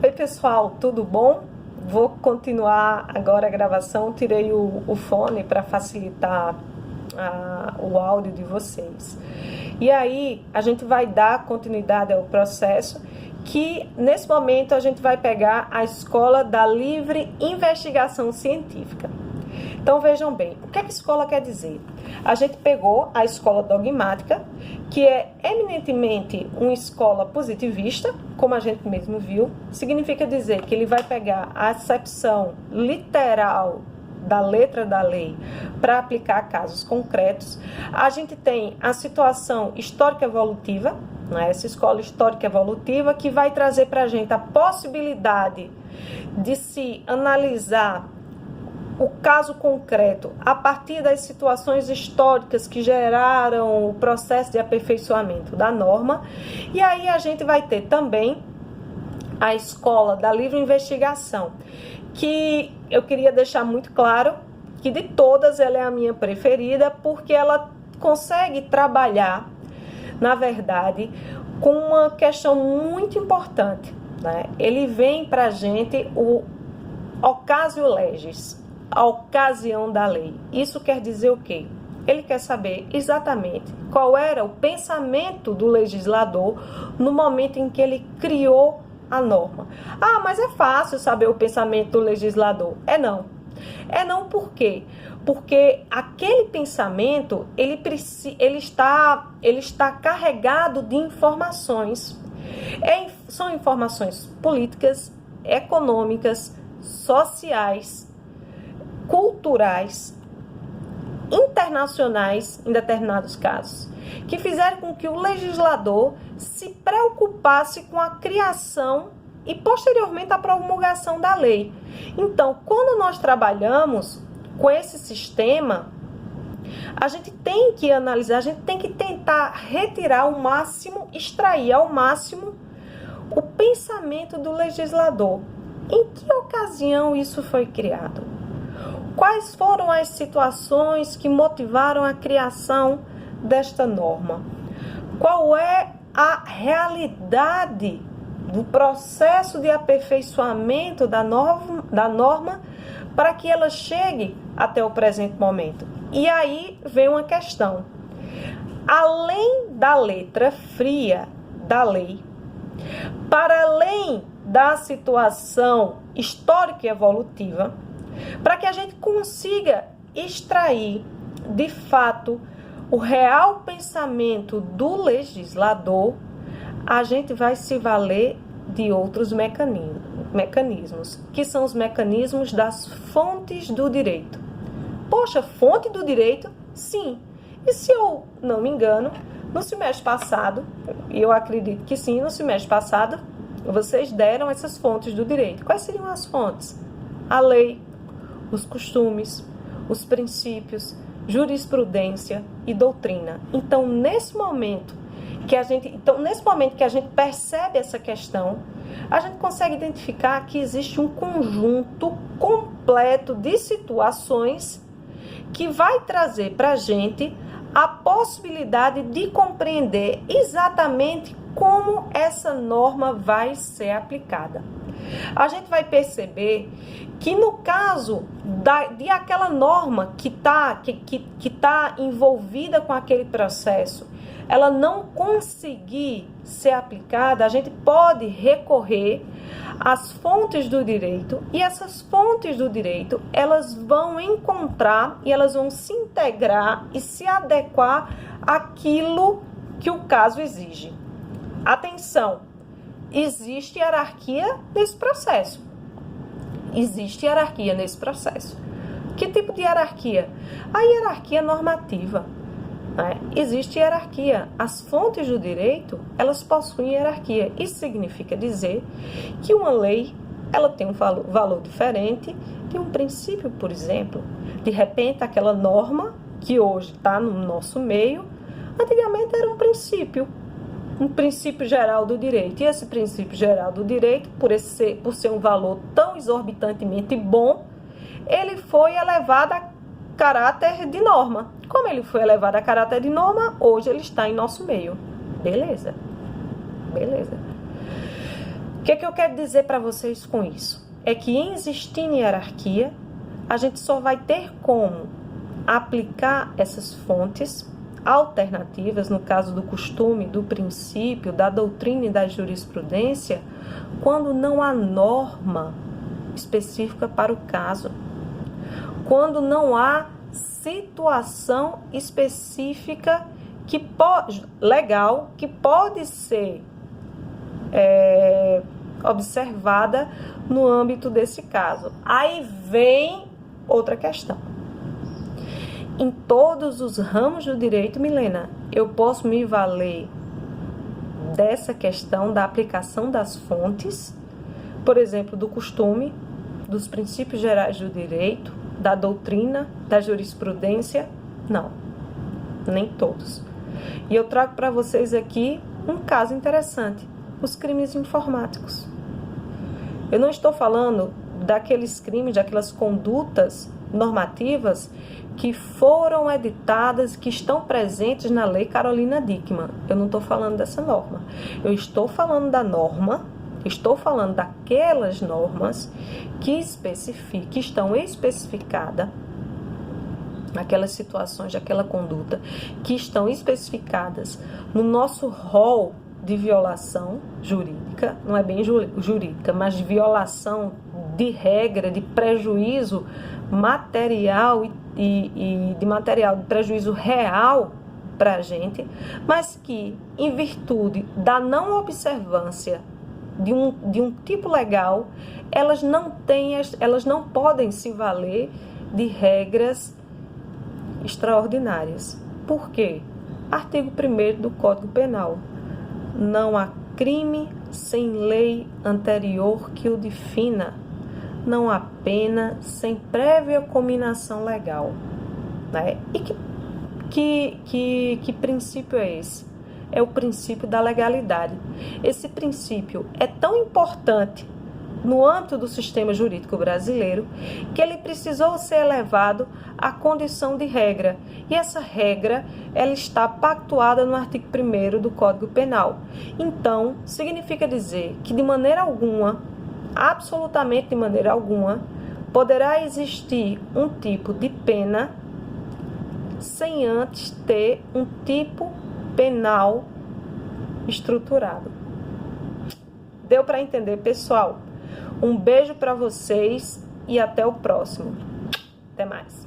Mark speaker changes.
Speaker 1: Oi pessoal, tudo bom? Vou continuar agora a gravação, tirei o fone para facilitar o áudio de vocês. E aí a gente vai dar continuidade ao processo que nesse momento a gente vai pegar a Escola da Livre Investigação Científica. Então vejam bem, o que a escola quer dizer? A gente pegou a escola dogmática, que é eminentemente uma escola positivista, como a gente mesmo viu. Significa dizer que ele vai pegar a acepção literal da letra da lei para aplicar a casos concretos. A gente tem a situação histórica evolutiva, né? Essa escola histórica evolutiva que vai trazer para a gente a possibilidade de se analisar o caso concreto a partir das situações históricas que geraram o processo de aperfeiçoamento da norma. E aí a gente vai ter também a escola da livre investigação, que eu queria deixar muito claro que de todas ela é a minha preferida, porque ela consegue trabalhar, na verdade, com uma questão muito importante, né? Ele vem para a gente o ocasio legis, a ocasião da lei. Isso quer dizer o quê? Ele quer saber exatamente qual era o pensamento do legislador no momento em que ele criou a norma. Ah, mas é fácil saber o pensamento do legislador. É não. É não por quê? Porque aquele pensamento, ele está carregado de informações. São informações políticas, econômicas, sociais, culturais, internacionais, em determinados casos, que fizeram com que o legislador se preocupasse com a criação e, posteriormente, a promulgação da lei. Então, quando nós trabalhamos com esse sistema, a gente tem que analisar, a gente tem que tentar retirar ao máximo, extrair ao máximo o pensamento do legislador. Em que ocasião isso foi criado? Quais foram as situações que motivaram a criação desta norma? Qual é a realidade do processo de aperfeiçoamento da norma para que ela chegue até o presente momento? E aí vem uma questão. Além da letra fria da lei, para além da situação histórica e evolutiva, para que a gente consiga extrair, de fato, o real pensamento do legislador, a gente vai se valer de outros mecanismos, que são os mecanismos das fontes do direito. Poxa, fonte do direito? Sim. E se eu não me engano, no semestre passado, e eu acredito que sim, no semestre passado, vocês deram essas fontes do direito. Quais seriam as fontes? A lei, os costumes, os princípios, jurisprudência e doutrina. Então, nesse momento que a gente percebe essa questão, a gente consegue identificar que existe um conjunto completo de situações que vai trazer para a gente a possibilidade de compreender exatamente como essa norma vai ser aplicada. A gente vai perceber que no caso de aquela norma que tá envolvida com aquele processo, ela não conseguir ser aplicada, a gente pode recorrer às fontes do direito, e essas fontes do direito, elas vão encontrar e elas vão se integrar e se adequar àquilo que o caso exige. Atenção! Existe hierarquia nesse processo. Existe hierarquia nesse processo. Que tipo de hierarquia? A hierarquia normativa, né? Existe hierarquia. As fontes do direito, elas possuem hierarquia. Isso significa dizer que uma lei, ela tem um valor diferente de um princípio, por exemplo. De repente, aquela norma que hoje está no nosso meio, antigamente era um princípio geral do direito. E esse princípio geral do direito, por ser um valor tão exorbitantemente bom, ele foi elevado a caráter de norma. Como ele foi elevado a caráter de norma, hoje ele está em nosso meio. Beleza. O que eu quero dizer para vocês com isso? É que em existindo hierarquia, a gente só vai ter como aplicar essas fontes alternativas, no caso do costume, do princípio, da doutrina e da jurisprudência, quando não há norma específica para o caso, quando não há situação específica legal que pode ser observada no âmbito desse caso. Aí vem outra questão. Em todos os ramos do direito, Milena, eu posso me valer dessa questão da aplicação das fontes, por exemplo, do costume, dos princípios gerais do direito, da doutrina, da jurisprudência? Não, nem todos. E eu trago para vocês aqui um caso interessante, os crimes informáticos. Eu não estou falando daqueles crimes, daquelas condutas normativas que foram editadas, que estão presentes na Lei Carolina Dickmann. Eu não estou falando dessa norma. Eu estou falando da norma, estou falando daquelas normas que estão especificadas, aquelas situações, aquela conduta, que estão especificadas no nosso rol de violação jurídica, não é bem jurídica, mas de violação de regra, de prejuízo material e de prejuízo real para a gente, mas que, em virtude da não observância de um tipo legal, elas não podem se valer de regras extraordinárias. Por quê? Artigo 1º do Código Penal. Não há crime sem lei anterior que o defina. Não há pena sem prévia cominação legal. Né? E que princípio é esse? É o princípio da legalidade. Esse princípio é tão importante no âmbito do sistema jurídico brasileiro que ele precisou ser elevado à condição de regra. E essa regra, ela está pactuada no artigo 1º do Código Penal. Então, significa dizer que de maneira alguma, absolutamente de maneira alguma, poderá existir um tipo de pena sem antes ter um tipo penal estruturado. Deu para entender, pessoal? Um beijo para vocês e até o próximo. Até mais.